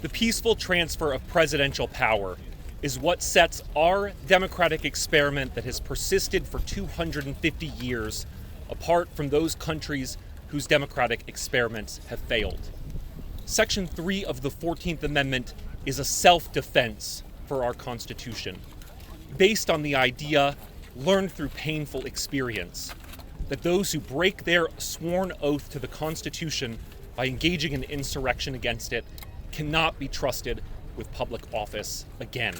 The peaceful transfer of presidential power is what sets our democratic experiment that has persisted for 250 years apart from those countries whose democratic experiments have failed. Section 3 of the 14th Amendment is a self-defense for our Constitution, based on the idea, learned through painful experience, that those who break their sworn oath to the Constitution by engaging in insurrection against it cannot be trusted with public office again.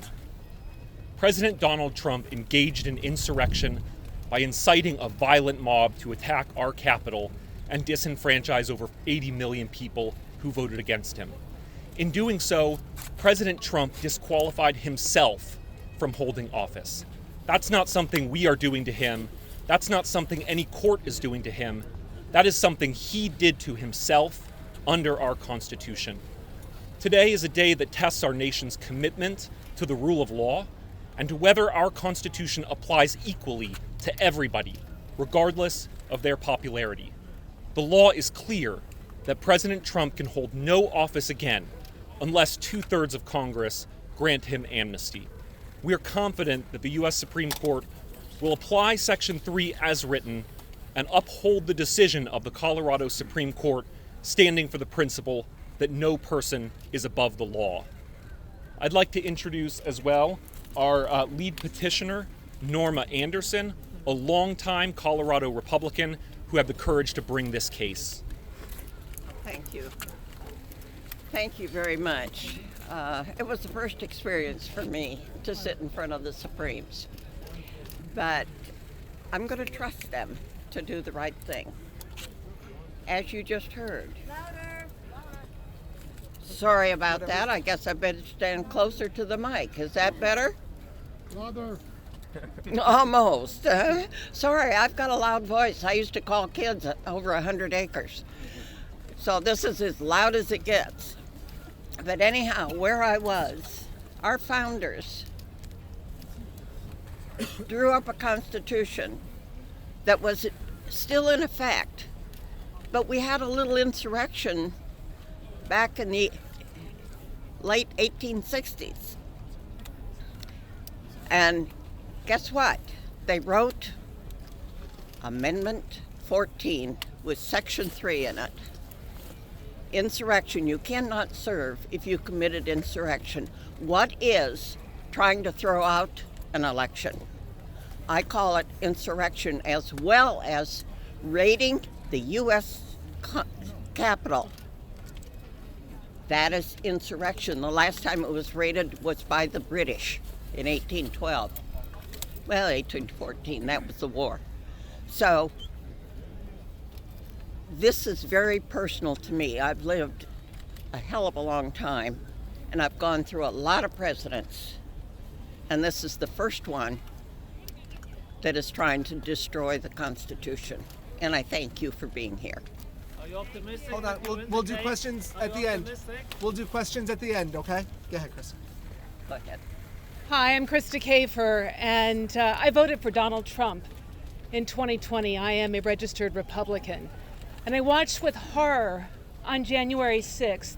President Donald Trump engaged in insurrection by inciting a violent mob to attack our Capitol and disenfranchise over 80 million people who voted against him. In doing so, President Trump disqualified himself from holding office. That's not something we are doing to him. That's not something any court is doing to him. That is something he did to himself under our Constitution. Today is a day that tests our nation's commitment to the rule of law and to whether our Constitution applies equally to everybody, regardless of their popularity. The law is clear that President Trump can hold no office again unless 2/3 of Congress grant him amnesty. We are confident that the U.S. Supreme Court will apply Section 3 as written and uphold the decision of the Colorado Supreme Court standing for the principle that no person is above the law. I'd like to introduce as well our lead petitioner, Norma Anderson, a longtime Colorado Republican who had the courage to bring this case. Thank you. Thank you very much. It was the first experience for me to sit in front of the Supremes, but I'm going to trust them to do the right thing. As you just heard. Sorry about that. I guess I better stand closer to the mic. Is that better? Louder. Almost. Sorry, I've got a loud voice. I used to call kids over 100 acres. So this is as loud as it gets. But anyhow, where I was, our founders drew up a constitution that was still in effect. But we had a little insurrection back in the late 1860s. And guess what? They wrote Amendment 14 with Section 3 in it. Insurrection, you cannot serve if you committed insurrection. What is trying to throw out an election? I call it insurrection, as well as raiding the U.S. Capitol. That is insurrection. The last time it was raided was by the British in 1812. Well, 1814, that was the war. So this is very personal to me. I've lived a hell of a long time, and I've gone through a lot of presidents, and this is the first one that is trying to destroy the Constitution. And I thank you for being here. Are you optimistic? Hold on, we'll do questions at the end. We'll do questions at the end, okay? Go ahead, Chris. Go ahead. Hi, I'm Krista Kafer, and I voted for Donald Trump in 2020. I am a registered Republican. And I watched with horror on January 6th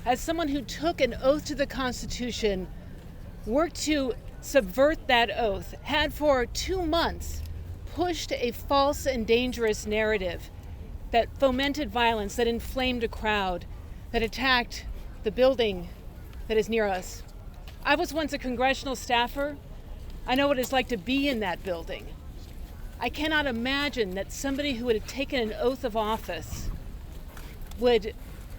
as someone who took an oath to the Constitution worked to subvert that oath, had for 2 months pushed a false and dangerous narrative that fomented violence, that inflamed a crowd, that attacked the building that is near us. I was once a congressional staffer. I know what it's like to be in that building. I cannot imagine that somebody who had taken an oath of office would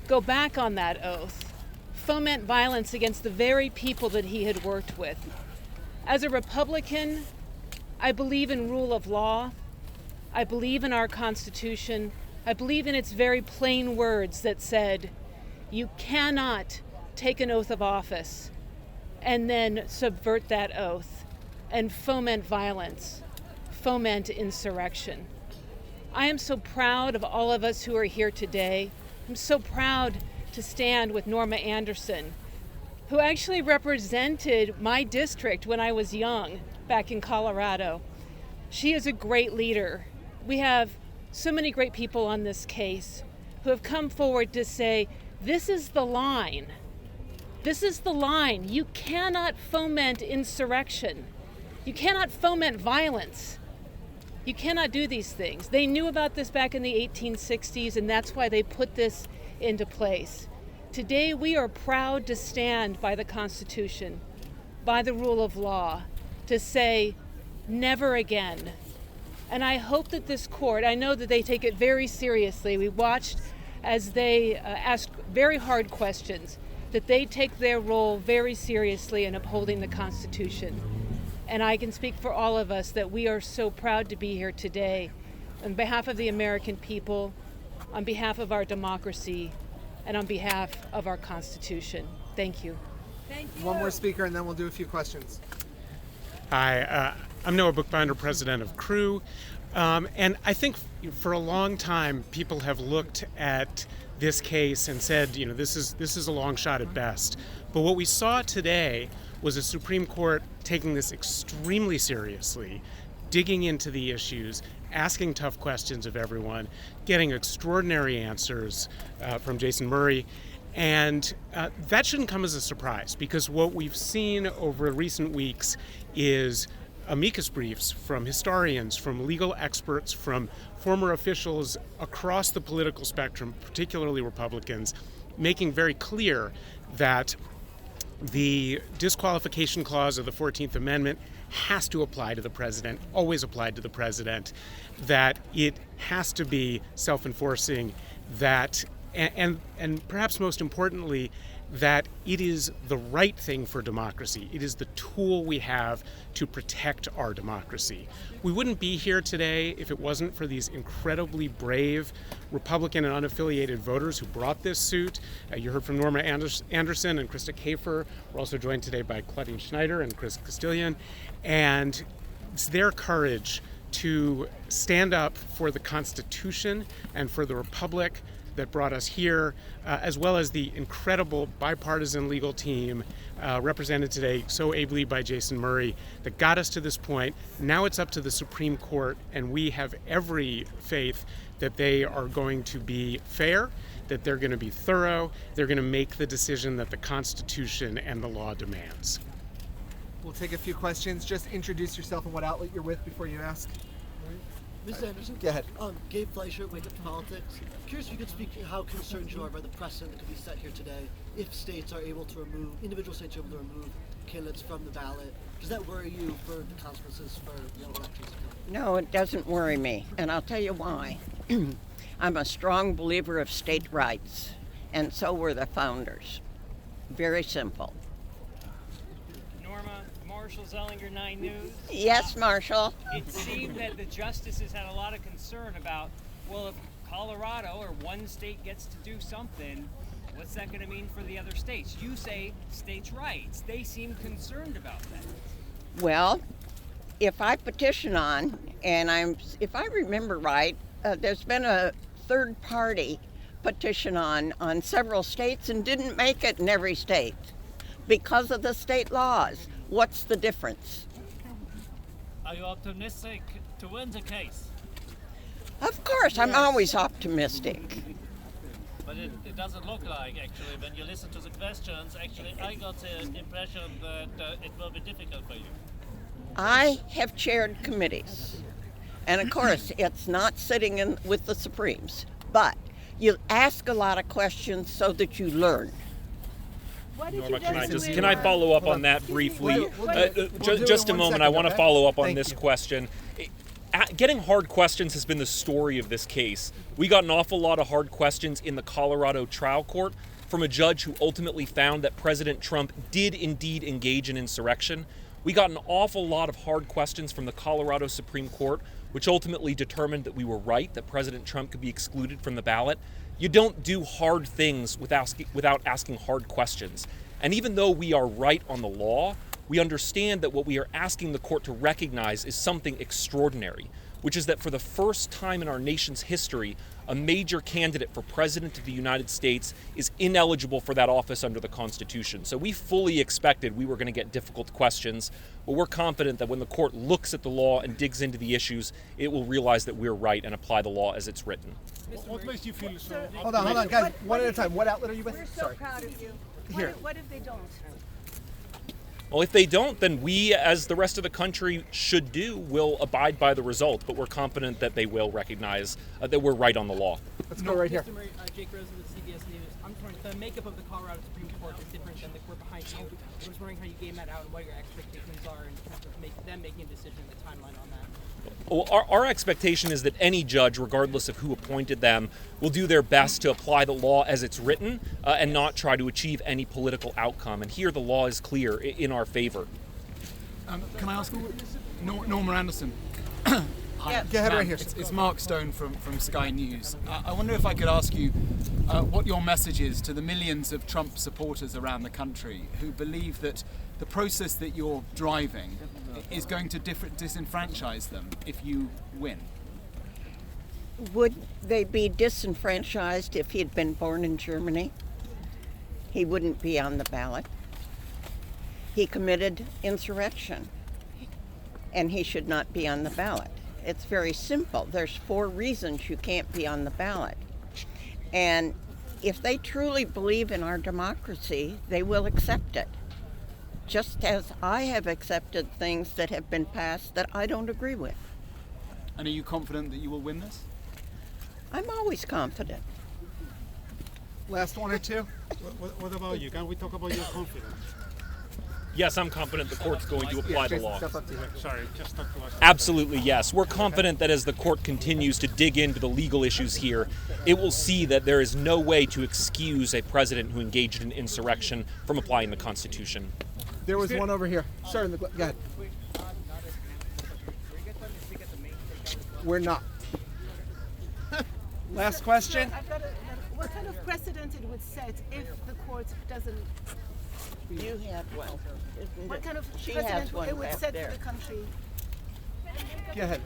go back on that oath, foment violence against the very people that he had worked with. As a Republican, I believe in rule of law. I believe in our Constitution. I believe in its very plain words that said, you cannot take an oath of office and then subvert that oath and foment violence, foment insurrection. I am so proud of all of us who are here today. I'm so proud to stand with Norma Anderson, who actually represented my district when I was young back in Colorado. She is a great leader. We have so many great people on this case who have come forward to say, this is the line. This is the line. You cannot foment insurrection. You cannot foment violence. You cannot do these things. They knew about this back in the 1860s, and that's why they put this into place. Today, we are proud to stand by the Constitution, by the rule of law, to say, never again. And I hope that this court, I know that they take it very seriously. We watched as they asked very hard questions, that they take their role very seriously in upholding the Constitution. And I can speak for all of us that we are so proud to be here today on behalf of the American people, on behalf of our democracy, and on behalf of our Constitution. Thank you. Thank you. One more speaker, and then we'll do a few questions. Hi, I'm Noah Bookbinder, president of Crew. And I think for a long time, people have looked at this case and said, you know, this is a long shot at best. But what we saw today was a Supreme Court taking this extremely seriously, digging into the issues, asking tough questions of everyone, getting extraordinary answers from Jason Murray. And that shouldn't come as a surprise, because what we've seen over recent weeks is amicus briefs from historians, from legal experts, from former officials across the political spectrum, particularly Republicans, making very clear that the disqualification clause of the 14th Amendment has to apply to the president, always applied to the president, that it has to be self-enforcing, that, and perhaps most importantly, that it is the right thing for democracy. It is the tool we have to protect our democracy. We wouldn't be here today if it wasn't for these incredibly brave Republican and unaffiliated voters who brought this suit. You heard from Norma Anderson and Krista Kafer. We're also joined today by Claudine Schneider and Chris Castillion. And it's their courage to stand up for the Constitution and for the Republic that brought us here, as well as the incredible bipartisan legal team represented today so ably by Jason Murray that got us to this point. Now it's up to the Supreme Court, and we have every faith that they are going to be fair, that they're going to be thorough, they're going to make the decision that the Constitution and the law demands. We'll take a few questions. Just introduce yourself and what outlet you're with before you ask. Mr. Anderson? Go ahead. Gabe Fleischer, Wake Up to Politics. Curious if you could speak how concerned you are by the precedent that could be set here today if states are able to remove, individual states are able to remove candidates from the ballot. Does that worry you for the consequences for elections? No, it doesn't worry me, and I'll tell you why. I'm a strong believer of state rights, and so were the founders. Very simple. Marshall Zellinger, 9 News. Yes, Marshall. It seemed that the justices had a lot of concern about, well, if Colorado or one state gets to do something, what's that going to mean for the other states? You say states' rights. They seem concerned about that. Well, if I petition on, and if I remember right, there's been a third party petition on several states and didn't make it in every state because of the state laws. What's the difference? Are you optimistic to win the case? Of course, I'm always optimistic. But it doesn't look like, actually, when you listen to the questions, actually, I got the impression that it will be difficult for you. I have chaired committees. And of course, it's not sitting in with the Supremes. But you ask a lot of questions so that you learn. Norma, can I follow up on that briefly? Just a moment. I want to follow up on this question. Getting hard questions has been the story of this case. We got an awful lot of hard questions in the Colorado trial court from a judge who ultimately found that President Trump did indeed engage in insurrection. We got an awful lot of hard questions from the Colorado Supreme Court, which ultimately determined that we were right, that President Trump could be excluded from the ballot. You don't do hard things without asking hard questions. And even though we are right on the law, we understand that what we are asking the court to recognize is something extraordinary, which is that for the first time in our nation's history, a major candidate for president of the United States is ineligible for that office under the Constitution. So we fully expected we were going to get difficult questions, but we're confident that when the court looks at the law and digs into the issues, it will realize that we're right and apply the law as it's written. What makes you feel so? Hold on, guys. One at a time. What outlet are you with? We're so proud of you. Here. What if they don't? Well, if they don't, then we, as the rest of the country should do, will abide by the result. But we're confident that they will recognize that we're right on the law. Let's go right here. Mr. Murray, Jake Rosen with CBS News. I'm sorry, the makeup of the Colorado Supreme Court is different than the court behind you. I was wondering how you game that out and what your expectations are in terms of them making a decision and the timeline on that. Well, our expectation is that any judge, regardless of who appointed them, will do their best to apply the law as it's written and not try to achieve any political outcome. And here the law is clear in our favor. Can I ask Norma Anderson? Hi, Yeah. Go ahead right here. It's Mark Stone from Sky News. I wonder if I could ask you what your message is to the millions of Trump supporters around the country who believe that the process that you're driving is going to disenfranchise them if you win. Would they be disenfranchised if he had been born in Germany? He wouldn't be on the ballot. He committed insurrection, and he should not be on the ballot. It's very simple. There's 4 reasons you can't be on the ballot. And if they truly believe in our democracy, they will accept it. Just as I have accepted things that have been passed that I don't agree with. And are you confident that you will win this? I'm always confident. Last one or two. What about you? Can we talk about your confidence? Yes, I'm confident the court's going to apply the law. Step up to you. Sorry, just talk to us. Absolutely, yes. We're confident that as the court continues to dig into the legal issues here, it will see that there is no way to excuse a president who engaged in insurrection from applying the Constitution. There was one over here. Sir, go ahead. We're not. Last question. What kind of precedent it would set if the court doesn't? You have one. What kind of She precedent has one it would back set there. for the country? Go ahead.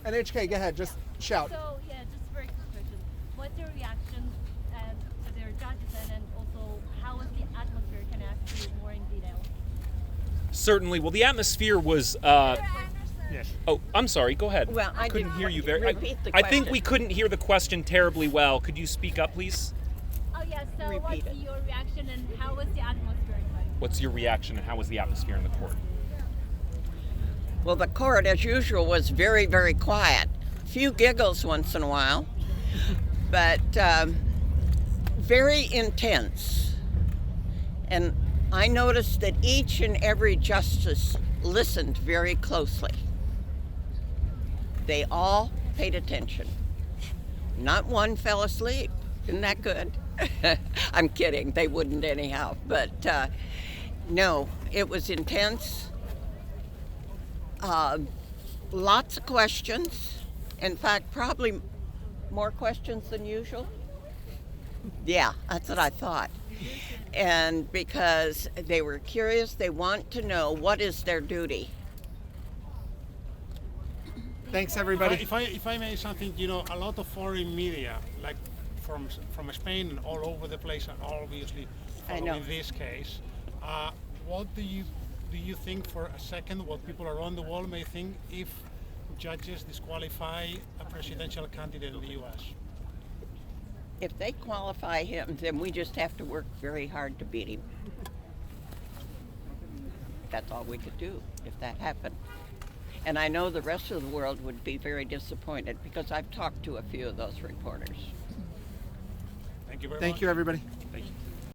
NHK, go ahead. Just shout. So, yeah, just a very quick question. What's your reaction to their judges and also how was the atmosphere? Can I ask you more in detail? Certainly. Well, the atmosphere was. Yes. Oh, I'm sorry. Go ahead. Well, I couldn't didn't hear you repeat the I think question. we couldn't hear the question terribly well. Could you speak up, please? Oh, yeah, so Repeat what's it. your reaction and how was the atmosphere inside? What's your reaction and how was the atmosphere in the court? Well, the court, as usual, was very, very quiet. Few giggles once in a while, but very intense. And I noticed that each and every justice listened very closely. They all paid attention. Not one fell asleep. Isn't that good? I'm kidding. They wouldn't anyhow. But no, it was intense. Lots of questions. In fact, probably more questions than usual. Yeah, that's what I thought. And because they were curious, they want to know what is their duty. Thanks, everybody. If I may something, you know, a lot of foreign media, like from Spain and all over the place, are obviously I know. following this case. What do you think for a second what people around the world may think if judges disqualify a presidential candidate in the U.S.? If they qualify him, then we just have to work very hard to beat him. That's all we could do if that happened. And I know the rest of the world would be very disappointed because I've talked to a few of those reporters. Thank you very much. Thank you, everybody.